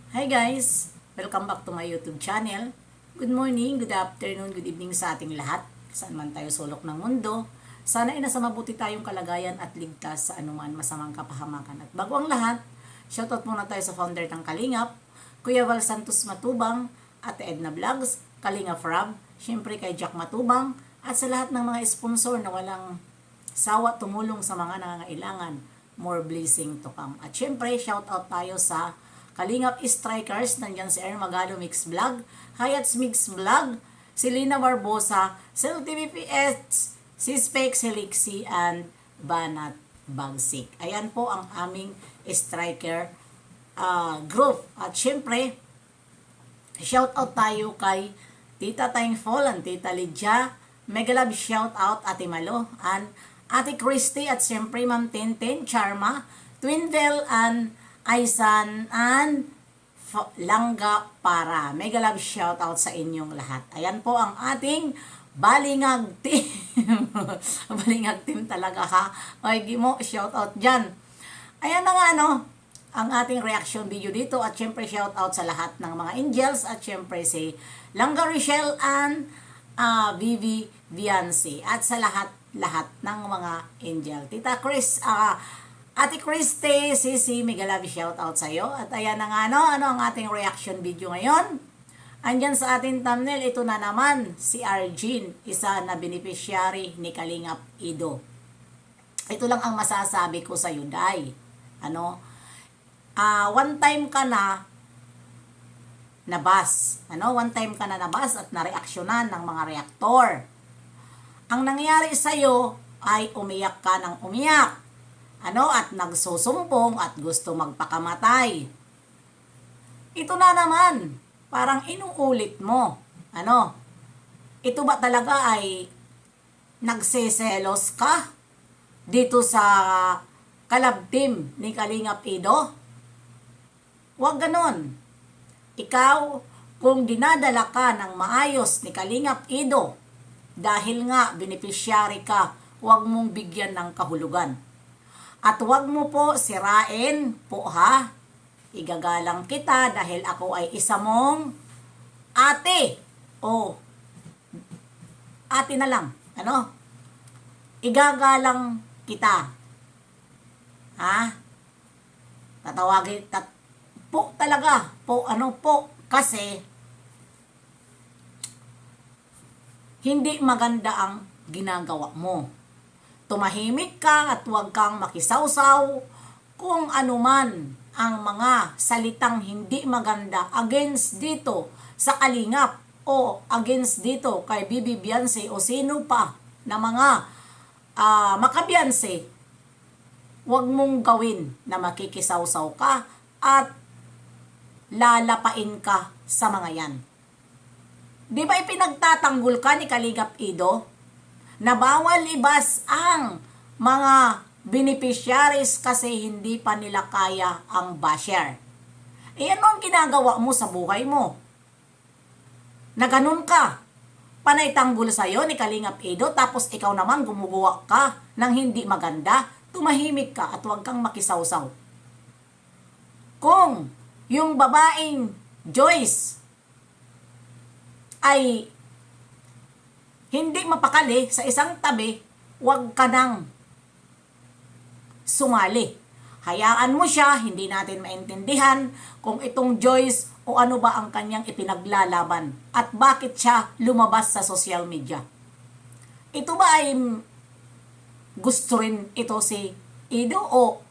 Hi guys! Welcome back to my YouTube channel. Good morning, good afternoon, good evening sa ating lahat. Saan man tayo sulok ng mundo. Sana ay nasa mabuti tayong kalagayan at ligtas sa anuman masamang kapahamakan. At bago ang lahat, shoutout muna tayo sa founder ng Kalingap, Kuya Val Santos Matubang, Ate Edna Vlogs, Kalingap Rob, syempre kay Jack Matubang, at sa lahat ng mga sponsor na walang sawa tumulong sa mga nangangailangan. More blessing to come. At syempre, shoutout tayo sa Kalingap Strikers, nandyan si Magalo Mix Vlog, Hayats Mix Vlog, si Lina Barbosa, Sel TVPS, si Specs Helixi, and Banat Bagsik. Ayan po ang aming striker group. At syempre, shoutout tayo kay Tita Thankful and Tita Lydia, mega love shoutout Ate Malo, and Ate Christy, at syempre Ma'am Tintin, Charma, Twindle, and Aisan, and Langga para. Mega love shoutout sa inyong lahat. Ayan po ang ating Balingag team. Balingag team talaga ha. Ay, Gimo, shoutout dyan. Ayan na nga ang ating reaction video dito, at syempre shoutout sa lahat ng mga angels, at syempre si Langga Rochelle and Vivi Viancy, at sa lahat ng mga angel. Tita Chris, Ate Christy, Sisi, mega love shoutout sa iyo. At ayan na nga ano ang ating reaction video ngayon. Andyan sa ating thumbnail, ito na naman si Arjin, isa na beneficiary ni Kalingap Ido. Ito lang ang masasabi ko sa iyo, Day. One time ka na nabas. One time ka na nabas at nareaksyonan ng mga reaktor. Ang nangyari sa iyo ay umiyak ka ng umiyak. At nagsusumbong at gusto magpakamatay. Ito na naman, parang inuulit mo. Ito ba talaga ay nagseselos ka dito sa kalab team ni Kalingap Ido? Huwag ganon. Ikaw, kung dinadala ka ng maayos ni Kalingap Ido, dahil nga beneficiary ka, huwag mong bigyan ng kahulugan. At huwag mo po sirain po ha. Igagalang kita dahil ako ay isa mong ate. O, ate na lang. Igagalang kita. Ha? Tatawagin, po talaga. Po, po. Kasi, hindi maganda ang ginagawa mo. Tumahimik ka at huwag kang makisawsaw kung anuman ang mga salitang hindi maganda against dito sa Kalingap o against dito kay Bibi Bianse o sino pa na mga makabianse. Huwag mong gawin na makikisawsaw ka at lalapain ka sa mga yan. Di ba ipinagtatanggol ka ni Kalingap Ido na bawal ibas ang mga beneficiaries kasi hindi pa nila kaya ang basher? Ano ang ginagawa mo sa buhay mo? Na ganun ka, panay tanggol sa'yo ni Kalingap Ido, tapos ikaw naman gumugawa ka ng hindi maganda, tumahimik ka at huwag kang makisawsaw. Kung yung babaeng Joyce ay hindi mapakali sa isang tabi, huwag ka nang sumali. Hayaan mo siya, hindi natin maintindihan kung itong Joyce o ano ba ang kanyang ipinaglalaban at bakit siya lumabas sa social media. Ito ba ay gusto rin ito si Ido o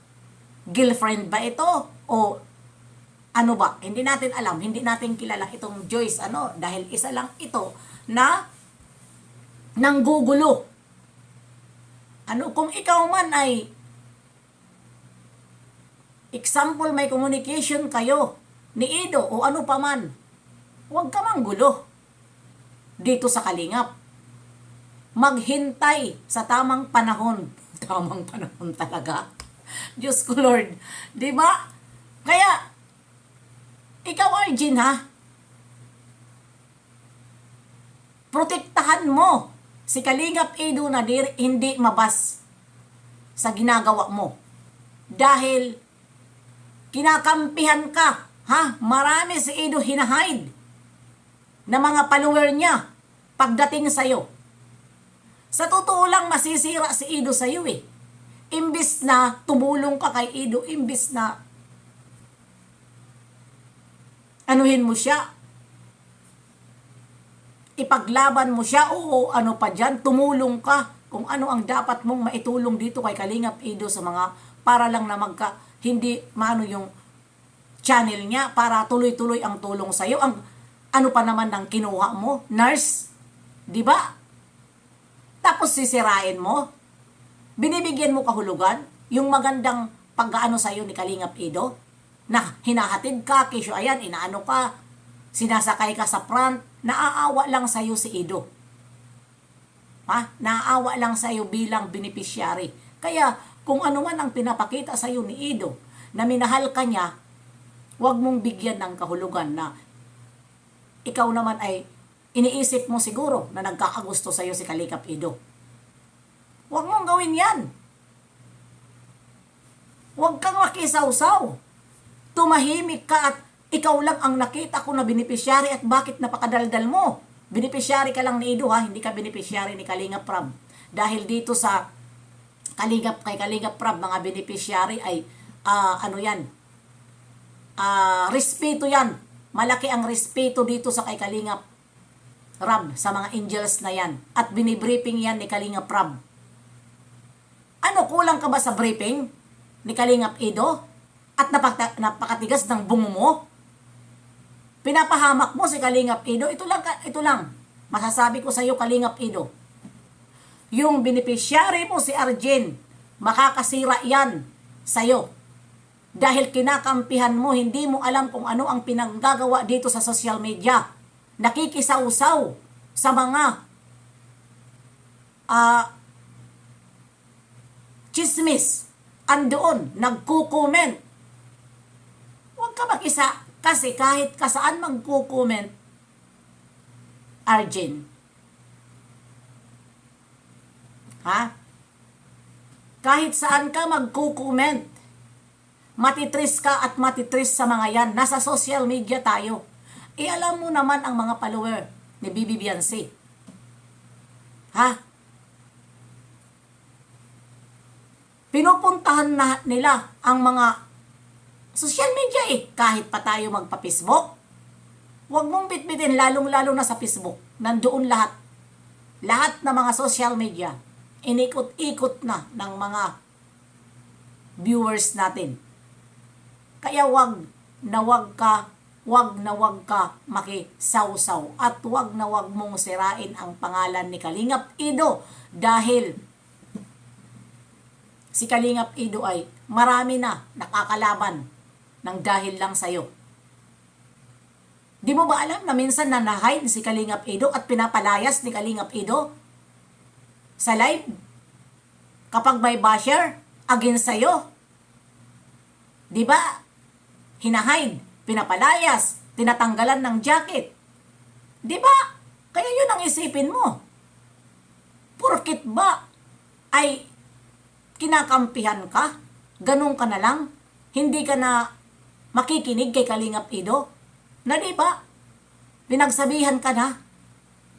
girlfriend ba ito o ano ba? Hindi natin alam, hindi natin kilala itong Joyce dahil isa lang ito na nanggugulo. Kung ikaw man ay example, may communication kayo ni Ido o ano pa man, huwag ka manggulo dito sa Kalingap. Maghintay sa tamang panahon. Tamang panahon talaga. Diyos ko Lord. Diba? Kaya, ikaw Arjin ha, protektahan mo si Kalingap Ido na hindi mabas sa ginagawa mo. Dahil kinakampihan ka Ha? Marami si Ido hinahide na mga follower niya pagdating sa'yo. Sa totoo lang, masisira si Ido sa'yo eh. Imbis na tumulong ka kay Ido, imbis na anuhin mo siya, ipaglaban mo siya, o ano pa dyan, tumulong ka kung ano ang dapat mong maitulong dito kay Kalingap Ido sa mga, para lang na hindi maano yung channel niya, para tuloy-tuloy ang tulong sa'yo. Ang ano pa naman ng kinuha mo, nurse, di ba? Tapos sisirain mo, binibigyan mo kahulugan, yung magandang pag-aano sa'yo ni Kalingap Ido, na hinahatid ka, kisyo ayan, inaano ka, sinasakay ka sa front, naaawa lang sa'yo si Ido. Ha? Naaawa lang sa'yo bilang beneficiary. Kaya, kung ano man ang pinapakita sa'yo ni Ido, na minahal ka niya, huwag mong bigyan ng kahulugan na ikaw naman ay iniisip mo siguro na nagkakagusto sa'yo si Kalingap Ido. Huwag mong gawin yan. Huwag kang makisawsaw. Tumahimik ka at ikaw lang ang nakita ko na beneficiary, at bakit napakadaldal mo? Beneficiary ka lang ni Ido ha, hindi ka beneficiary ni Kalingap Prab. Dahil dito sa kay Kalingap Prab, mga beneficiary ay ano yan? Respeto yan. Malaki ang respeto dito sa kay Kalingap Prab sa mga angels na yan. At binibriefing yan ni Kalingap Prab. Ano, kulang ka ba sa briefing ni Kalingap Ido? At napakatigas ng bungo mo? Pinapahamak mo si Kalingap Ido? Ito lang. Masasabi ko sa iyo, Kalingap Ido. Yung beneficiary mo si Arjen, makakasira yan sa iyo. Dahil kinakampihan mo, hindi mo alam kung ano ang pinanggagawa dito sa social media. Nakikisawsaw sa mga chismis. Andoon, nagko-comment. Huwag ka makisa, kasi kahit kasaan magko-comment, Arjen. Ha? Kahit saan ka magko-comment, matitris ka at matitris sa mga yan. Nasa social media tayo. Alam mo naman ang mga follower ni Bibi Biancy. Ha? Pinupuntahan na nila ang mga social media kahit pa tayo magpa-Facebook. Huwag mong bitbitin, lalong-lalo na sa Facebook. Nandoon lahat. Lahat ng mga social media. Inikot-ikot na ng mga viewers natin. Kaya wag na wag ka makisawsaw at wag na wag mong sirain ang pangalan ni Kalingap Ido, dahil si Kalingap Ido ay marami na nakakalaban ng dahil lang sa'yo. Di mo ba alam na minsan na na-hide si Kalingap Ido at pinapalayas ni Kalingap Ido sa live kapag may basher against sa'yo? Di ba? Hinahide, pinapalayas, tinatanggalan ng jacket. Di ba? Kaya yun ang isipin mo. Porkit ba ay kinakampihan ka? Ganun ka na lang? Hindi ka na makikinig kay Kalingap Ido? Na di ba? Pinagsabihan ka na?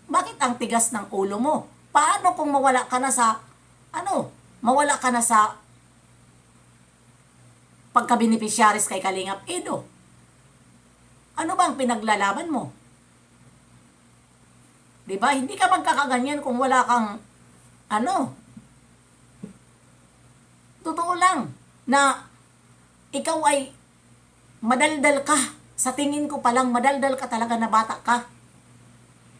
Bakit ang tigas ng ulo mo? Paano kung mawala ka na sa pagka-beneficiaries kay Kalingap Ido? Ano bang pinaglalaban mo? Di ba? Hindi ka magkakaganyan kung wala kang totoo lang na ikaw ay madaldal ka. Sa tingin ko palang madaldal ka talaga na bata ka.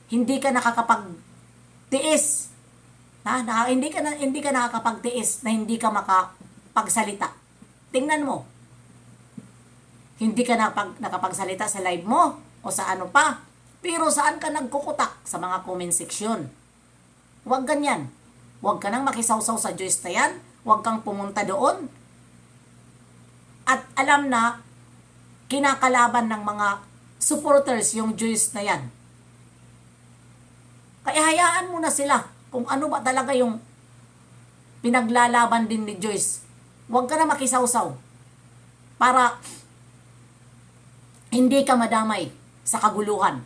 Hindi ka nakakapagtiis. Hindi ka nakakapagtiis na hindi ka makapagsalita. Tingnan mo. Hindi ka nakapagsalita sa live mo o sa ano pa. Pero saan ka nagkukutak? Sa mga comment section. Huwag ganyan. Huwag ka nang makisawsaw sa Joyce na yan. Huwag kang pumunta doon. At alam na kinakalaban ng mga supporters yung Joyce na yan. Kaya hayaan mo na sila kung ano ba talaga yung pinaglalaban din ni Joyce. Huwag ka na makisawsaw para Hindi ka madamay sa kaguluhan.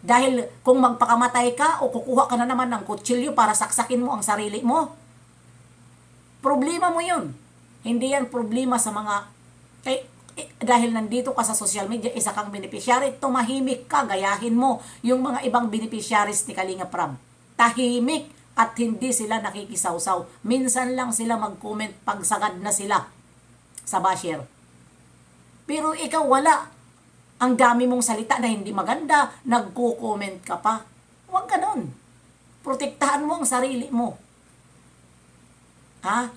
Dahil kung magpakamatay ka o kukuha ka na naman ng kutsilyo para saksakin mo ang sarili mo, problema mo yun. Hindi yan problema sa mga, dahil nandito ka sa social media, isa kang beneficiary, tumahimik ka, gayahin mo yung mga ibang beneficiaries ni Kalinga Prab. Tahimik at hindi sila nakikisawsaw. Minsan lang sila mag-comment pag sagad na sila sa basher. Pero ikaw wala. Ang dami mong salita na hindi maganda, nagko-comment ka pa. Huwag ganon. Protektahan mo ang sarili mo. Ha?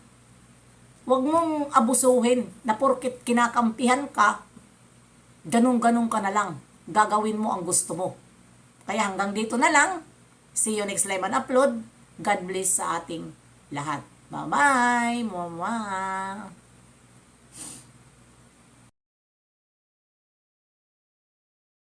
Huwag mong abusuhin na porket kinakampihan ka, ganun-ganun ka na lang. Gagawin mo ang gusto mo. Kaya hanggang dito na lang. See you next live and upload. God bless sa ating lahat. Bye-bye! Mama!